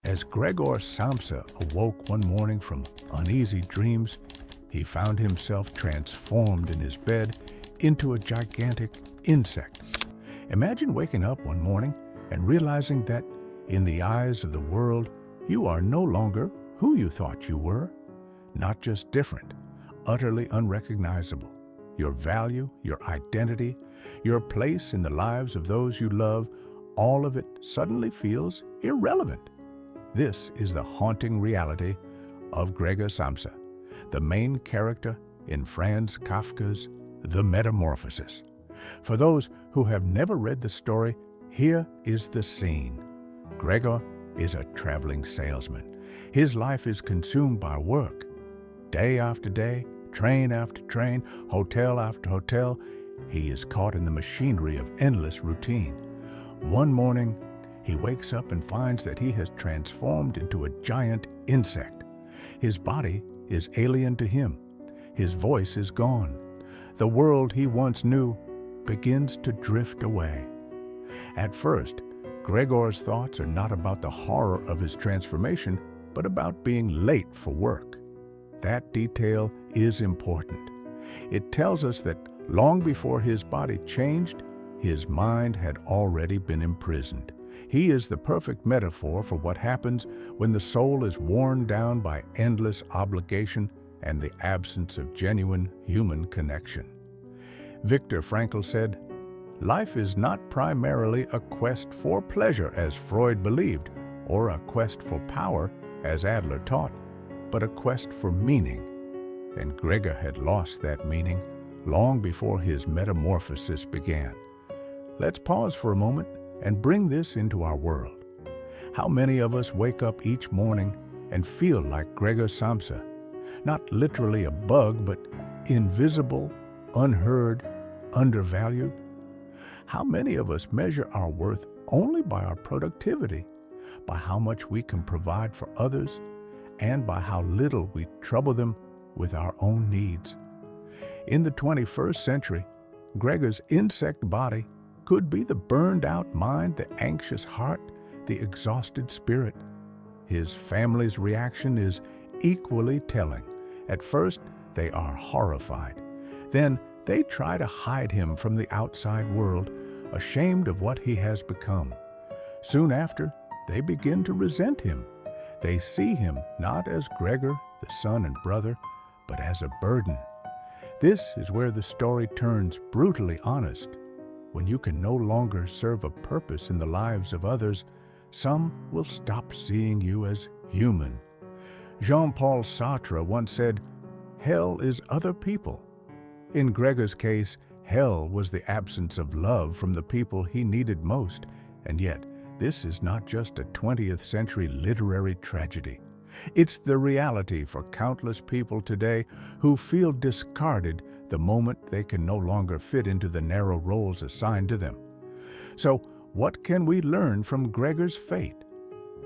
As Gregor Samsa awoke one morning from uneasy dreams, he found himself transformed in his bed into a gigantic insect. Imagine waking up one morning and realizing that, in the eyes of the world, you are no longer who you thought you were. Not just different, utterly unrecognizable. Your value, your identity, your place in the lives of those you love, all of it suddenly feels irrelevant. This is the haunting reality of Gregor Samsa, the main character in Franz Kafka's The Metamorphosis. For those who have never read the story, here is the scene. Gregor is a traveling salesman. His life is consumed by work. Day after day, train after train, hotel after hotel, he is caught in the machinery of endless routine. One morning, he wakes up and finds that he has transformed into a giant insect. His body is alien to him. His voice is gone. The world he once knew begins to drift away. At first, Gregor's thoughts are not about the horror of his transformation, but about being late for work. That detail is important. It tells us that long before his body changed, his mind had already been imprisoned. He is the perfect metaphor for what happens when the soul is worn down by endless obligation and the absence of genuine human connection. Viktor Frankl said, "Life is not primarily a quest for pleasure, as Freud believed, or a quest for power, as Adler taught, but a quest for meaning." And Gregor had lost that meaning long before his metamorphosis began. Let's pause for a moment and bring this into our world. How many of us wake up each morning and feel like Gregor Samsa, not literally a bug, but invisible, unheard, undervalued? How many of us measure our worth only by our productivity, by how much we can provide for others, and by how little we trouble them with our own needs? In the 21st century, Gregor's insect body could be the burned-out mind, the anxious heart, the exhausted spirit. His family's reaction is equally telling. At first, they are horrified. Then, they try to hide him from the outside world, ashamed of what he has become. Soon after, they begin to resent him. They see him not as Gregor, the son and brother, but as a burden. This is where the story turns brutally honest. When you can no longer serve a purpose in the lives of others, some will stop seeing you as human. Jean-Paul Sartre once said, "Hell is other people." In Gregor's case, hell was the absence of love from the people he needed most, and yet this is not just a 20th century literary tragedy. It's the reality for countless people today who feel discarded the moment they can no longer fit into the narrow roles assigned to them. So, what can we learn from Gregor's fate?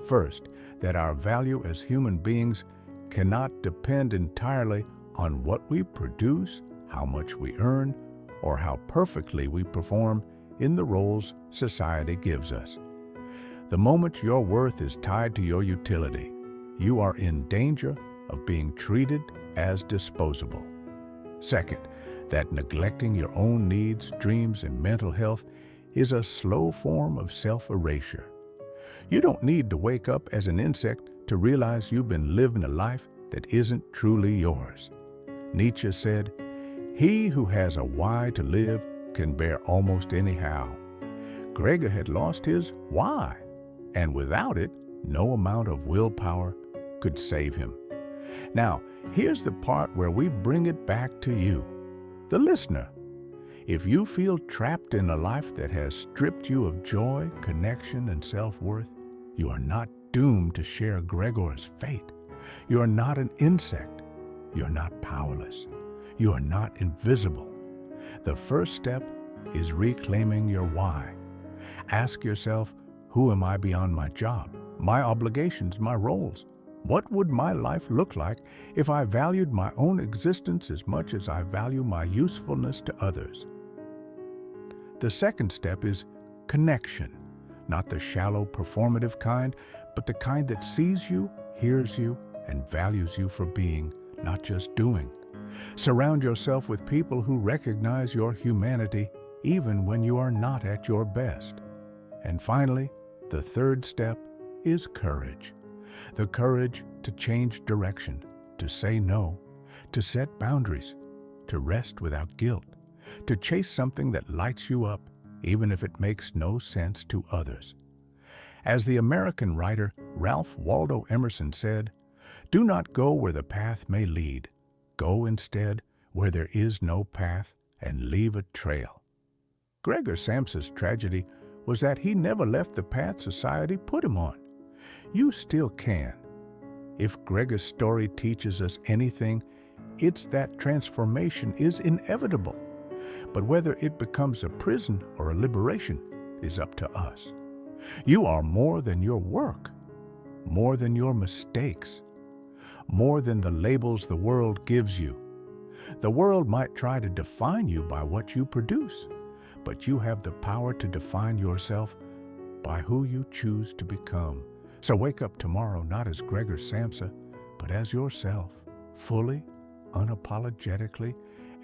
First, that our value as human beings cannot depend entirely on what we produce, how much we earn, or how perfectly we perform in the roles society gives us. The moment your worth is tied to your utility, you are in danger of being treated as disposable. Second, that neglecting your own needs, dreams, and mental health is a slow form of self-erasure. You don't need to wake up as an insect to realize you've been living a life that isn't truly yours. Nietzsche said, "He who has a why to live can bear almost any how." Gregor had lost his why, and without it, no amount of willpower could save him. Now, here's the part where we bring it back to you, the listener. If you feel trapped in a life that has stripped you of joy, connection, and self-worth, you are not doomed to share Gregor's fate. You are not an insect. You are not powerless. You are not invisible. The first step is reclaiming your why. Ask yourself, who am I beyond my job, my obligations, my roles? What would my life look like if I valued my own existence as much as I value my usefulness to others? The second step is connection. not the shallow, performative kind, but the kind that sees you, hears you, and values you for being, not just doing. Surround yourself with people who recognize your humanity even when you are not at your best. And finally, the third step is courage. The courage to change direction, to say no, to set boundaries, to rest without guilt, to chase something that lights you up even if it makes no sense to others. As the American writer Ralph Waldo Emerson said, "Do not go where the path may lead. Go instead where there is no path and leave a trail." Gregor Samsa's tragedy was that he never left the path society put him on. You still can. If Gregor's story teaches us anything, it's that transformation is inevitable. But whether it becomes a prison or a liberation is up to us. You are more than your work, more than your mistakes, more than the labels the world gives you. The world might try to define you by what you produce, but you have the power to define yourself by who you choose to become. So wake up tomorrow not as Gregor Samsa, but as yourself, fully, unapologetically,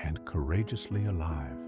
and courageously alive.